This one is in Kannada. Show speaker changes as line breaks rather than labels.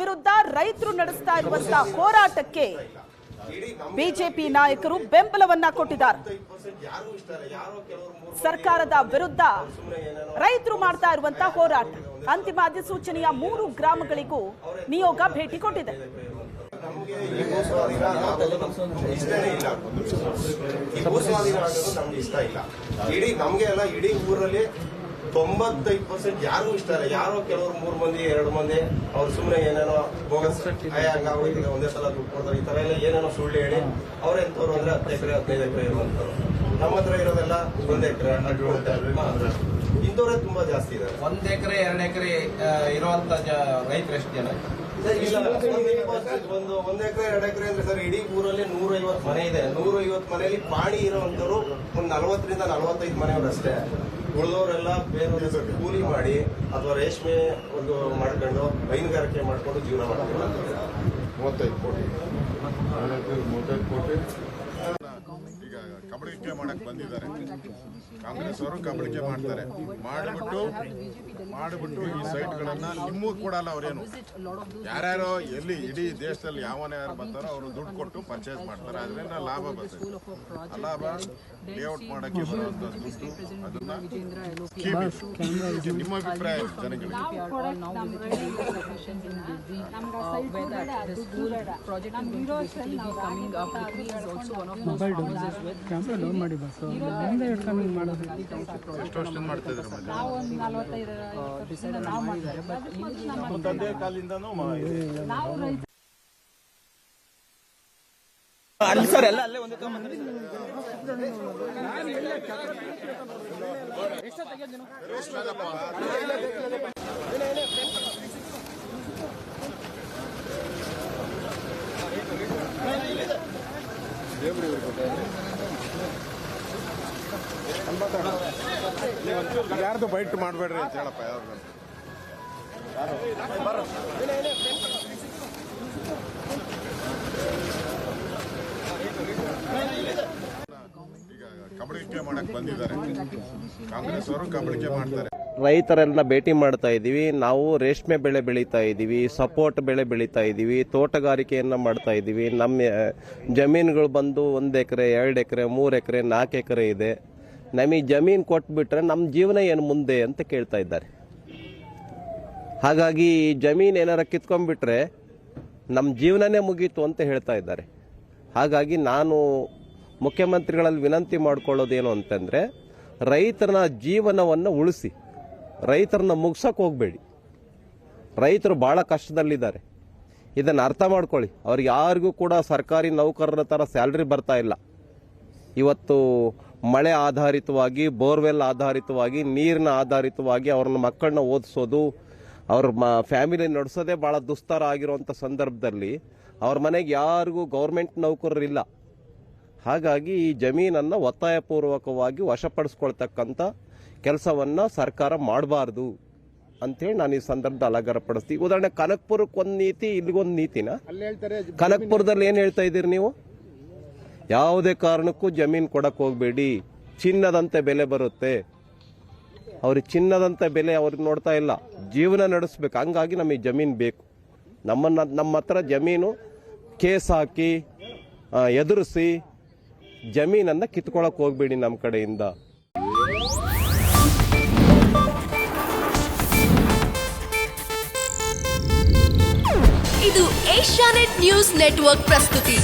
ವಿರುದ್ಧ ರೈತರು ನಡೆಸ್ತಾ ಇರುವಂತಹ ಹೋರಾಟಕ್ಕೆ ಬಿಜೆಪಿ ನಾಯಕರು ಬೆಂಬಲವನ್ನ ಕೊಟ್ಟಿದ್ದಾರೆ. ಸರ್ಕಾರದ ವಿರುದ್ಧ ರೈತರು ಮಾಡ್ತಾ ಇರುವಂತಹ ಹೋರಾಟ ಅಂತಿಮ ಅಧಿಸೂಚನೆಯ 3 ಗ್ರಾಮಗಳಿಗೂ ನಿಯೋಗ ಭೇಟಿ ಕೊಟ್ಟಿದೆ.
ಇಡೀ ಊರಲ್ಲಿ 95% ಯಾರಿಗೂ ಇಷ್ಟ ಇಲ್ಲ. ಯಾರೋ ಕೆಲವರು 3 ಮಂದಿ 2 ಮಂದಿ ಅವ್ರು ಸುಮ್ಮನೆ ಏನೇನೋ ಬೋಗಸ್ ಹಂಗಾಗೋಯ್ತು, ಒಂದೇ ಸಲ ದುಡ್ಡು ಕೊಡ್ತಾರೆ, ಈ ತರ ಎಲ್ಲ ಏನೇನೋ ಸುಳ್ಳು ಹೇಳಿ ಅವ್ರೆಂತವ್ರು ಅಂದ್ರೆ 10 ಎಕರೆ 15 ಎಕರೆ ಇರುವಂತವ್ರು. ನಮ್ಮ ಹತ್ರ ಇರೋದೆಲ್ಲ 1 ಎಕರೆ ಇಂಥವ್ರೆ ತುಂಬಾ ಜಾಸ್ತಿ ಇದೆ.
1 ಎಕರೆ 2 ಎಕರೆ ಇರುವಂತ ರೈತರು ಎಷ್ಟು ಜನ?
1 ಎಕರೆ 2 ಎಕರೆ ಅಂದ್ರೆ ಸರ್ ಇಡೀ ಊರಲ್ಲಿ 150 ಮನೆ ಇದೆ. 150 ಮನೆಯಲ್ಲಿ ಪಾಣಿ ಇರುವಂತವ್ರು ಒಂದು 40ರಿಂದ 45 ಮನೆಯವರು ಅಷ್ಟೇ. ಉಳಿದವರೆಲ್ಲ ಬೇರೆ ಕೂಲಿ ಮಾಡಿ ಅಥವಾ ರೇಷ್ಮೆ ಒಂದು ಮಾಡ್ಕೊಂಡು ಹೈನುಗಾರಿಕೆ ಮಾಡ್ಕೊಂಡು ಜೀವನ ಮಾಡ್ತಾರೆ.
35 ಕೋಟಿ ಈಗ ಕಬಳಿಕೆ ಮಾಡಕ್ ಬಂದಿದ್ದಾರೆ. ಕಾಂಗ್ರೆಸ್ ಅವರು ಕಬಳಿಕೆ ಮಾಡ್ತಾರೆ. ಮಾಡಿಬಿಟ್ಟು ಈ ಸೈಟ್ಗಳನ್ನ ನಿಮಗೂ ಕೊಡಲ್ಲ. ಅವ್ರೇನು ಯಾರ್ಯಾರೋ ಎಲ್ಲಿ ಇಡೀ ದೇಶದಲ್ಲಿ ಯಾರು ಬರ್ತಾರೋ ಅವರು ದುಡ್ಡು ಕೊಟ್ಟು ಪರ್ಚೇಸ್ ಮಾಡ್ತಾರೆ. ಅದರಿಂದ ಲಾಭ ಬರ್ತದೆ. ಆ ಲಾಭ ಲೇಔಟ್ ಮಾಡಕ್ಕೆ ಬರುವಂತ ದುಡ್ಡು ಅದನ್ನ ನಿಮ್ಮ ಅಭಿಪ್ರಾಯ ಜನಗಳಿಗೆ? ಎಷ್ಟು ವರ್ಷದಿಂದ ಮಾಡ್ತಾ ಇದ್ದಾರೆ? ನಮ್ಮ ತಂದೆ ಕಾಲದಿಂದನೂ
ಅಲ್ಲಿ ಸರ್ ಎಲ್ಲ ಅಲ್ಲೇ ಒಂದೇ ತಗೊಂಡ್ಬಂದ್ರೆ
ಯಾರ್ದು ಬೈಟ್ ಮಾಡಬೇಡ್ರಿ ಅಂತ ಹೇಳಪ್ಪ. ಈಗ ಕಬಳಿಕೆ ಮಾಡಕ್ ಬಂದಿದ್ದಾರೆ. ಕಾಂಗ್ರೆಸ್ ಅವರು ಕಬಳಿಕೆ ಮಾಡ್ತಾರೆ.
ರೈತರೆಲ್ಲ ಭೇಟಿ ಮಾಡ್ತಾ ಇದ್ದೀವಿ. ನಾವು ರೇಷ್ಮೆ ಬೆಳೆ ಬೆಳೀತಾ ಇದ್ದೀವಿ, ಸಪೋರ್ಟ್ ಬೆಳೆ ಬೆಳೀತಾ ಇದ್ದೀವಿ, ತೋಟಗಾರಿಕೆಯನ್ನು ಮಾಡ್ತಾ ಇದ್ದೀವಿ. ನಮ್ಮ ಜಮೀನುಗಳು ಬಂದು 1 ಎಕರೆ 2 ಎಕರೆ 3 ಎಕರೆ 4 ಎಕರೆ ಇದೆ. ನಮಗೆ ಜಮೀನು ಕೊಟ್ಬಿಟ್ರೆ ನಮ್ಮ ಜೀವನ ಏನು ಮುಂದೆ ಅಂತ ಕೇಳ್ತಾ ಇದ್ದಾರೆ. ಹಾಗಾಗಿ ಜಮೀನು ಏನಾರ ಕಿತ್ಕೊಂಡ್ಬಿಟ್ರೆ ನಮ್ಮ ಜೀವನನೇ ಮುಗೀತು ಅಂತ ಹೇಳ್ತಾ ಇದ್ದಾರೆ. ಹಾಗಾಗಿ ನಾನು ಮುಖ್ಯಮಂತ್ರಿಗಳಲ್ಲಿ ವಿನಂತಿ ಮಾಡ್ಕೊಳ್ಳೋದೇನು ಅಂತಂದರೆ, ರೈತರ ಜೀವನವನ್ನು ಉಳಿಸಿ, ರೈತರನ್ನ ಮುಗ್ಸಕ್ಕೆ ಹೋಗಬೇಡಿ. ರೈತರು ಭಾಳ ಕಷ್ಟದಲ್ಲಿದ್ದಾರೆ. ಇದನ್ನು ಅರ್ಥ ಮಾಡ್ಕೊಳ್ಳಿ. ಅವ್ರಿಗೆ ಯಾರಿಗೂ ಕೂಡ ಸರ್ಕಾರಿ ನೌಕರರ ಥರ ಸ್ಯಾಲ್ರಿ ಬರ್ತಾ ಇಲ್ಲ. ಇವತ್ತು ಮಳೆ ಆಧಾರಿತವಾಗಿ, ಬೋರ್ವೆಲ್ ಆಧಾರಿತವಾಗಿ, ನೀರಿನ ಆಧಾರಿತವಾಗಿ ಅವ್ರನ್ನ ಮಕ್ಕಳನ್ನ ಓದಿಸೋದು, ಅವ್ರ ಫ್ಯಾಮಿಲಿ ನಡೆಸೋದೇ ಭಾಳ ದುಸ್ತರ ಆಗಿರುವಂಥ ಸಂದರ್ಭದಲ್ಲಿ ಅವ್ರ ಮನೆಗೆ ಯಾರಿಗೂ ಗೌರ್ಮೆಂಟ್ ನೌಕರರಿಲ್ಲ. ಹಾಗಾಗಿ ಈ ಜಮೀನನ್ನು ಒತ್ತಾಯಪೂರ್ವಕವಾಗಿ ವಶಪಡಿಸ್ಕೊಳ್ತಕ್ಕಂಥ ಕೆಲಸವನ್ನು ಸರ್ಕಾರ ಮಾಡಬಾರ್ದು ಅಂತೇಳಿ ನಾನು ಈ ಸಂದರ್ಭದಲ್ಲಿ ಅಲಂಕಾರಪಡಿಸ್ತೀವಿ. ಉದಾಹರಣೆ ಕನಕಪುರಕ್ಕೆ ಒಂದು ನೀತಿ, ಇಲ್ಲಿಗೊಂದು ನೀತಿನ. ಕನಕಪುರದಲ್ಲಿ ಏನು ಹೇಳ್ತಾ ಇದ್ದೀರಿ ನೀವು? ಯಾವುದೇ ಕಾರಣಕ್ಕೂ ಜಮೀನು ಕೊಡಕ್ಕೆ ಹೋಗಬೇಡಿ, ಚಿನ್ನದಂತೆ ಬೆಲೆ ಬರುತ್ತೆ. ಅವ್ರಿಗೆ ಚಿನ್ನದಂತೆ ಬೆಲೆ ಅವ್ರಿಗೆ ನೋಡ್ತಾ ಇಲ್ಲ, ಜೀವನ ನಡೆಸ್ಬೇಕು. ಹಂಗಾಗಿ ನಮಗೆ ಜಮೀನು ಬೇಕು. ನಮ್ಮ ಹತ್ರ ಜಮೀನು ಕೇಸ್ ಹಾಕಿ ಎದುರಿಸಿ ಜಮೀನನ್ನು ಕಿತ್ಕೊಳ್ಳೋಕೆ ಹೋಗಬೇಡಿ ನಮ್ಮ ಕಡೆಯಿಂದ.
ಇದು ಏಷ್ಯಾನೆಟ್ ನ್ಯೂಸ್ ನೆಟ್ವರ್ಕ್ ಪ್ರಸ್ತುತಿ.